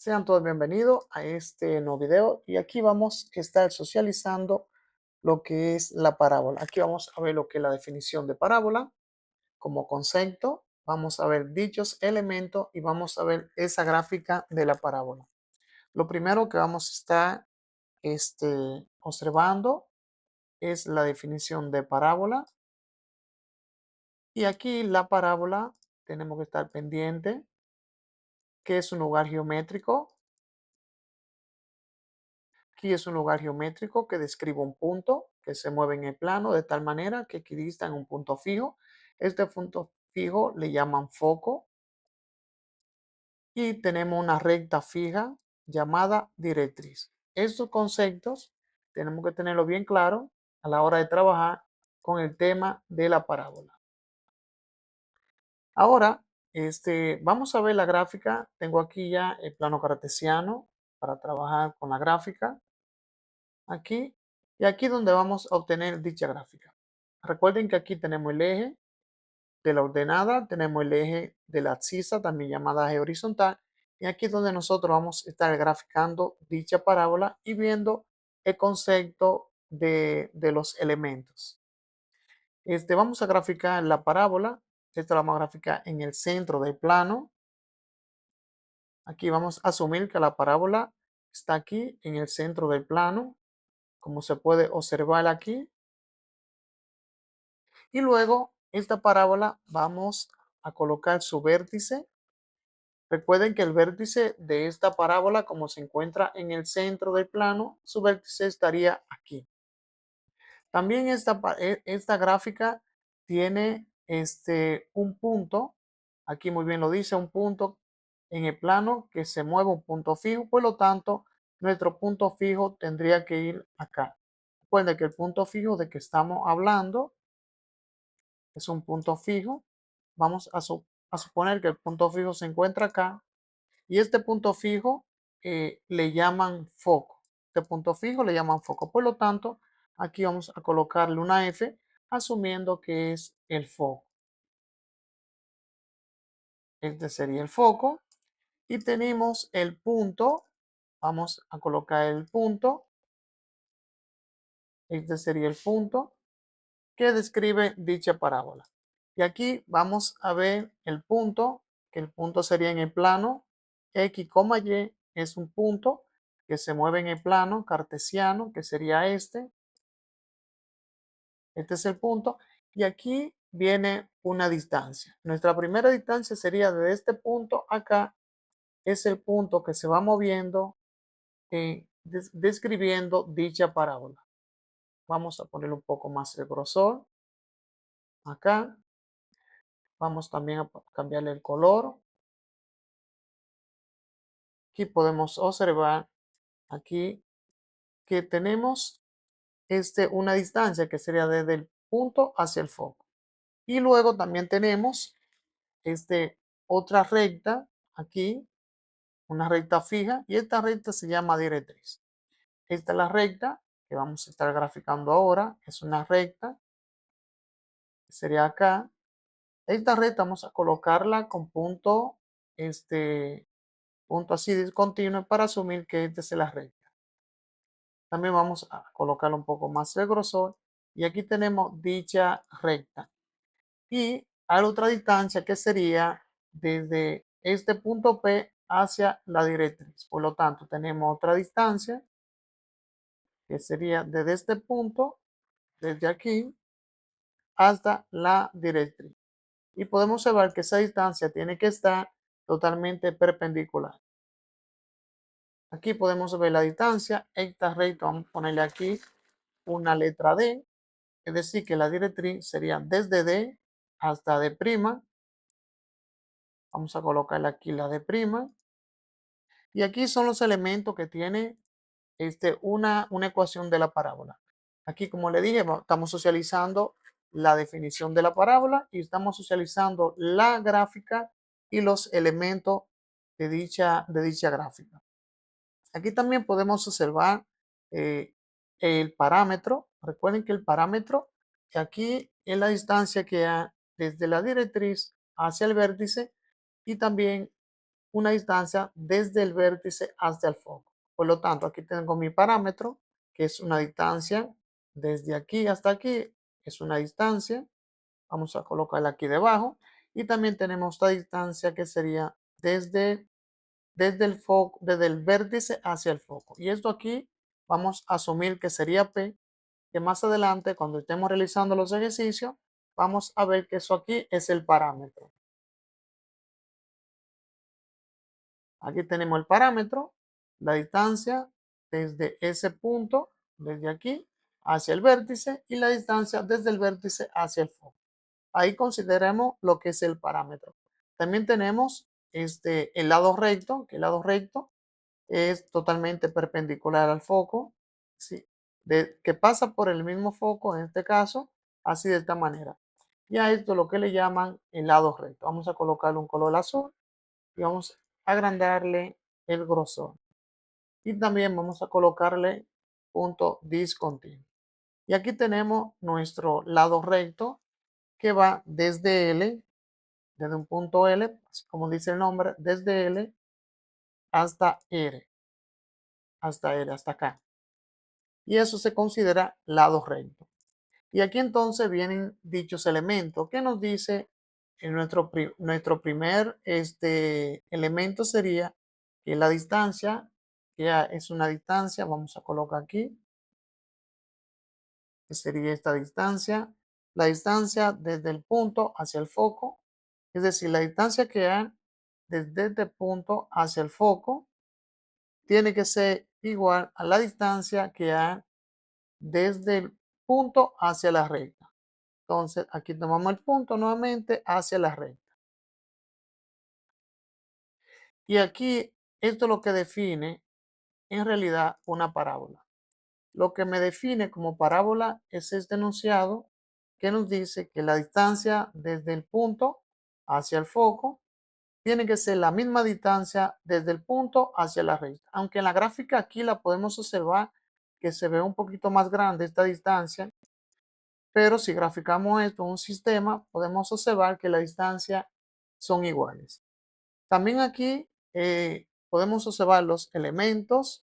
Sean todos bienvenidos a este nuevo video y aquí vamos a estar socializando lo que es la parábola. Aquí vamos a ver lo que es la definición de parábola como concepto. Vamos a ver dichos elementos y vamos a ver esa gráfica de la parábola. Lo primero que vamos a estar observando es la definición de parábola. Y aquí la parábola tenemos que estar pendiente que es un lugar geométrico. Aquí es un lugar geométrico que describe un punto que se mueve en el plano de tal manera que equidista en un punto fijo. Este punto fijo le llaman foco y tenemos una recta fija llamada directriz. Estos conceptos tenemos que tenerlo bien claro a la hora de trabajar con el tema de la parábola. Ahora, vamos a ver la gráfica. Tengo aquí ya el plano cartesiano para trabajar con la gráfica. Aquí y aquí donde vamos a obtener dicha gráfica. Recuerden que aquí tenemos el eje de la ordenada, tenemos el eje de la abscisa, también llamada eje horizontal, y aquí es donde nosotros vamos a estar graficando dicha parábola y viendo el concepto de los elementos. Vamos a graficar la parábola, esta la vamos a graficar en el centro del plano. Aquí vamos a asumir que la parábola está aquí en el centro del plano, como se puede observar aquí. Y luego esta parábola vamos a colocar su vértice. Recuerden que el vértice de esta parábola, como se encuentra en el centro del plano, su vértice estaría aquí. También esta gráfica tiene un punto, aquí muy bien lo dice, un punto en el plano que se mueve un punto fijo, por lo tanto, nuestro punto fijo tendría que ir acá. Recuerden que el punto fijo de que estamos hablando es un punto fijo. Vamos a suponer que el punto fijo se encuentra acá y este punto fijo le llaman foco. Este punto fijo le llaman foco. Por lo tanto, aquí vamos a colocarle una F asumiendo que es el foco. Este sería el foco. Y tenemos el punto. Vamos a colocar el punto. Este sería el punto que describe dicha parábola. Y aquí vamos a ver el punto, que el punto sería en el plano X, Y, es un punto que se mueve en el plano cartesiano, que sería este. Este es el punto. Y aquí viene una distancia. Nuestra primera distancia sería de este punto acá, es el punto que se va moviendo, describiendo dicha parábola. Vamos a poner un poco más el grosor acá. Vamos también a cambiarle el color. Aquí podemos observar aquí que tenemos una distancia que sería desde el punto hacia el foco. Y luego también tenemos otra recta aquí, una recta fija, y esta recta se llama directriz. Esta es la recta que vamos a estar graficando ahora. Es una recta que sería acá. Esta recta vamos a colocarla con punto, punto así discontinuo para asumir que esta es la recta. También vamos a colocarle un poco más de grosor y aquí tenemos dicha recta. Y hay otra distancia que sería desde este punto P hacia la directriz. Por lo tanto, tenemos otra distancia que sería desde este punto, desde aquí, hasta la directriz. Y podemos observar que esa distancia tiene que estar totalmente perpendicular. Aquí podemos ver la distancia. Esta recta, vamos a ponerle aquí una letra D, es decir, que la directriz sería desde D hasta D'. Vamos a colocarle aquí la D'. Y aquí son los elementos que tiene una ecuación de la parábola. Aquí, como le dije, estamos socializando la definición de la parábola y estamos socializando la gráfica y los elementos de dicha gráfica. Aquí también podemos observar eh, el parámetro. Recuerden que el parámetro aquí es la distancia que hay desde la directriz hacia el vértice y también una distancia desde el vértice hasta el foco. Por lo tanto, aquí tengo mi parámetro, que es una distancia desde aquí hasta aquí, es una distancia. Vamos a colocarla aquí debajo. Y también tenemos esta distancia que sería desde el foco, desde el vértice hacia el foco. Y esto aquí vamos a asumir que sería P, que más adelante, cuando estemos realizando los ejercicios, vamos a ver que eso aquí es el parámetro. Aquí tenemos el parámetro, la distancia desde ese punto, desde aquí, hacia el vértice, y la distancia desde el vértice hacia el foco. Ahí consideremos lo que es el parámetro. También tenemos el lado recto, que el lado recto es totalmente perpendicular al foco, ¿sí? Que pasa por el mismo foco, en este caso, así de esta manera. Y a esto lo que le llaman el lado recto. Vamos a colocarle un color azul y vamos a agrandarle el grosor. Y también vamos a colocarle punto discontinuo. Y aquí tenemos nuestro lado recto que va desde L, desde un punto L, como dice el nombre, desde L hasta R, hasta acá. Y eso se considera lado recto. Y aquí entonces vienen dichos elementos. ¿Qué nos dice en nuestro primer elemento? Sería que la distancia, que es una distancia, vamos a colocar aquí, que sería esta distancia, la distancia desde el punto hacia el foco, es decir, la distancia que hay desde este punto hacia el foco tiene que ser igual a la distancia que hay desde el punto hacia la recta. Entonces, aquí tomamos el punto nuevamente hacia la recta. Y aquí, esto es lo que define en realidad una parábola. Lo que me define como parábola es este enunciado que nos dice que la distancia desde el punto hacia el foco tiene que ser la misma distancia desde el punto hacia la recta. Aunque en la gráfica aquí la podemos observar que se ve un poquito más grande esta distancia, pero si graficamos esto en un sistema, podemos observar que la distancia son iguales. También aquí podemos observar los elementos.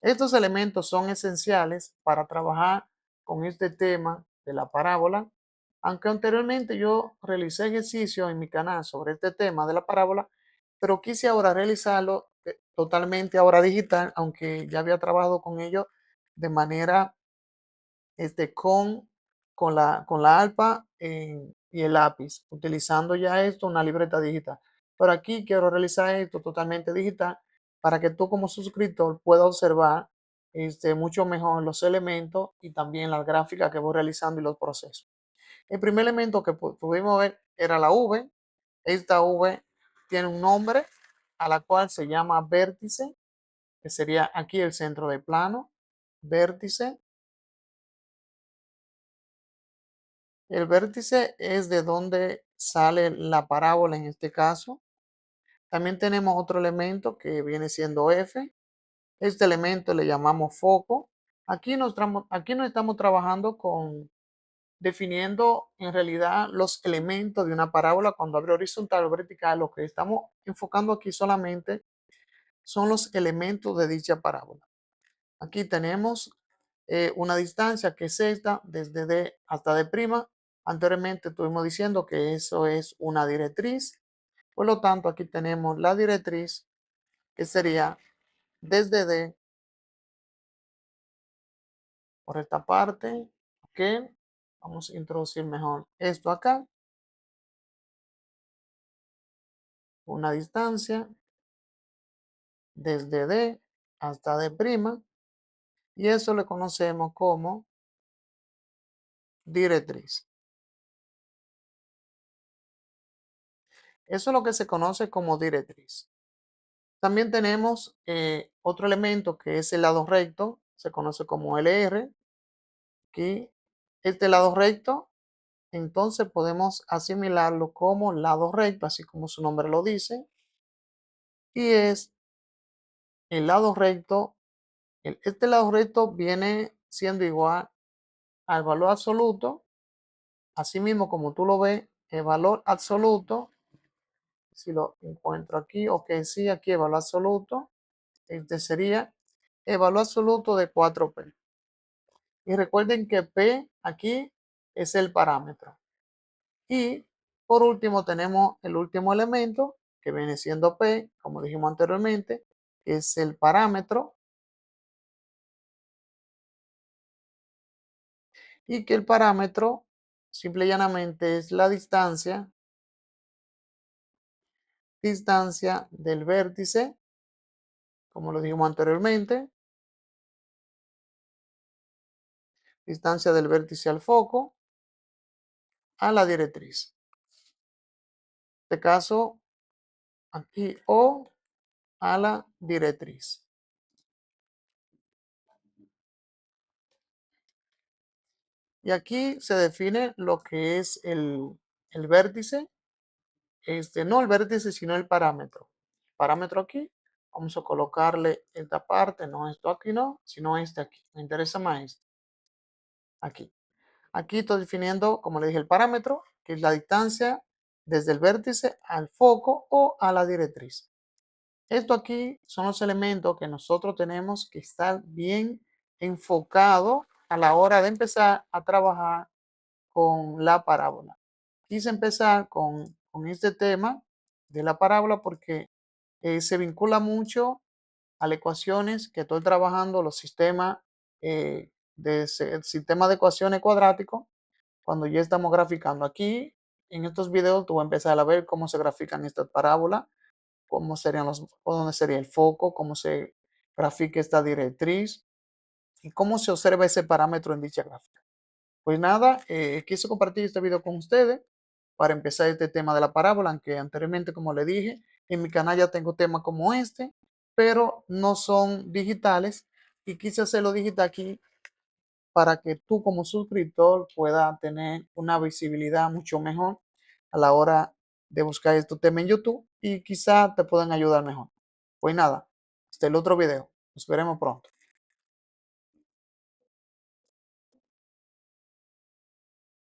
Estos elementos son esenciales para trabajar con este tema de la parábola. Aunque anteriormente yo realicé ejercicio en mi canal sobre este tema de la parábola, pero quise ahora realizarlo totalmente ahora digital, aunque ya había trabajado con ello de manera con la ALPA y el lápiz, utilizando ya esto, una libreta digital. Pero aquí quiero realizar esto totalmente digital para que tú como suscriptor puedas observar mucho mejor los elementos y también las gráficas que voy realizando y los procesos. El primer elemento que pudimos ver era la V. Esta V tiene un nombre a la cual se llama vértice, que sería aquí el centro del plano, vértice. El vértice es de donde sale la parábola en este caso. También tenemos otro elemento que viene siendo F. Este elemento le llamamos foco. Aquí no estamos trabajando con definiendo en realidad los elementos de una parábola cuando abre horizontal o vertical. Lo que estamos enfocando aquí solamente son los elementos de dicha parábola. Aquí tenemos una distancia que es esta, desde D hasta D'. Anteriormente estuvimos diciendo que eso es una directriz. Por lo tanto, aquí tenemos la directriz que sería desde D por esta parte. Ok, vamos a introducir mejor esto acá. Una distancia desde D hasta D'. Y eso le conocemos como directriz. Eso es lo que se conoce como directriz. También tenemos otro elemento que es el lado recto, se conoce como LR. Aquí, este lado recto, entonces podemos asimilarlo como lado recto, así como su nombre lo dice. Y es el lado recto, este lado recto viene siendo igual al valor absoluto, así mismo como tú lo ves, el valor absoluto si lo encuentro aquí, ok, sí, aquí valor absoluto, este sería el valor absoluto de 4P. Y recuerden que P aquí es el parámetro. Y por último tenemos el último elemento que viene siendo P, como dijimos anteriormente, es el parámetro y que el parámetro simple y llanamente es la distancia del vértice, como lo dijimos anteriormente, distancia del vértice al foco, a la directriz. En este caso, aquí O a la directriz. Y aquí se define lo que es el vértice, no el vértice, sino el parámetro. Parámetro aquí, vamos a colocarle esta parte, no esto aquí no, sino este aquí. Me interesa más este, aquí. Aquí estoy definiendo, como le dije, el parámetro, que es la distancia desde el vértice al foco o a la directriz. Esto aquí son los elementos que nosotros tenemos que estar bien enfocados a la hora de empezar a trabajar con la parábola. Quise empezar con este tema de la parábola porque se vincula mucho a las ecuaciones que estoy trabajando, los sistemas el sistema de ecuaciones cuadráticos, cuando ya estamos graficando. Aquí en estos videos tú vas a empezar a ver cómo se grafican estas parábolas, cómo serían dónde sería el foco, cómo se grafica esta directriz y cómo se observa ese parámetro en dicha gráfica. Pues nada, quise compartir este video con ustedes para empezar este tema de la parábola, aunque anteriormente, como le dije, en mi canal ya tengo temas como este, pero no son digitales y quise hacerlo digital aquí para que tú como suscriptor puedas tener una visibilidad mucho mejor a la hora de buscar estos temas en YouTube y quizá te puedan ayudar mejor. Pues nada, hasta el otro video. Nos veremos pronto.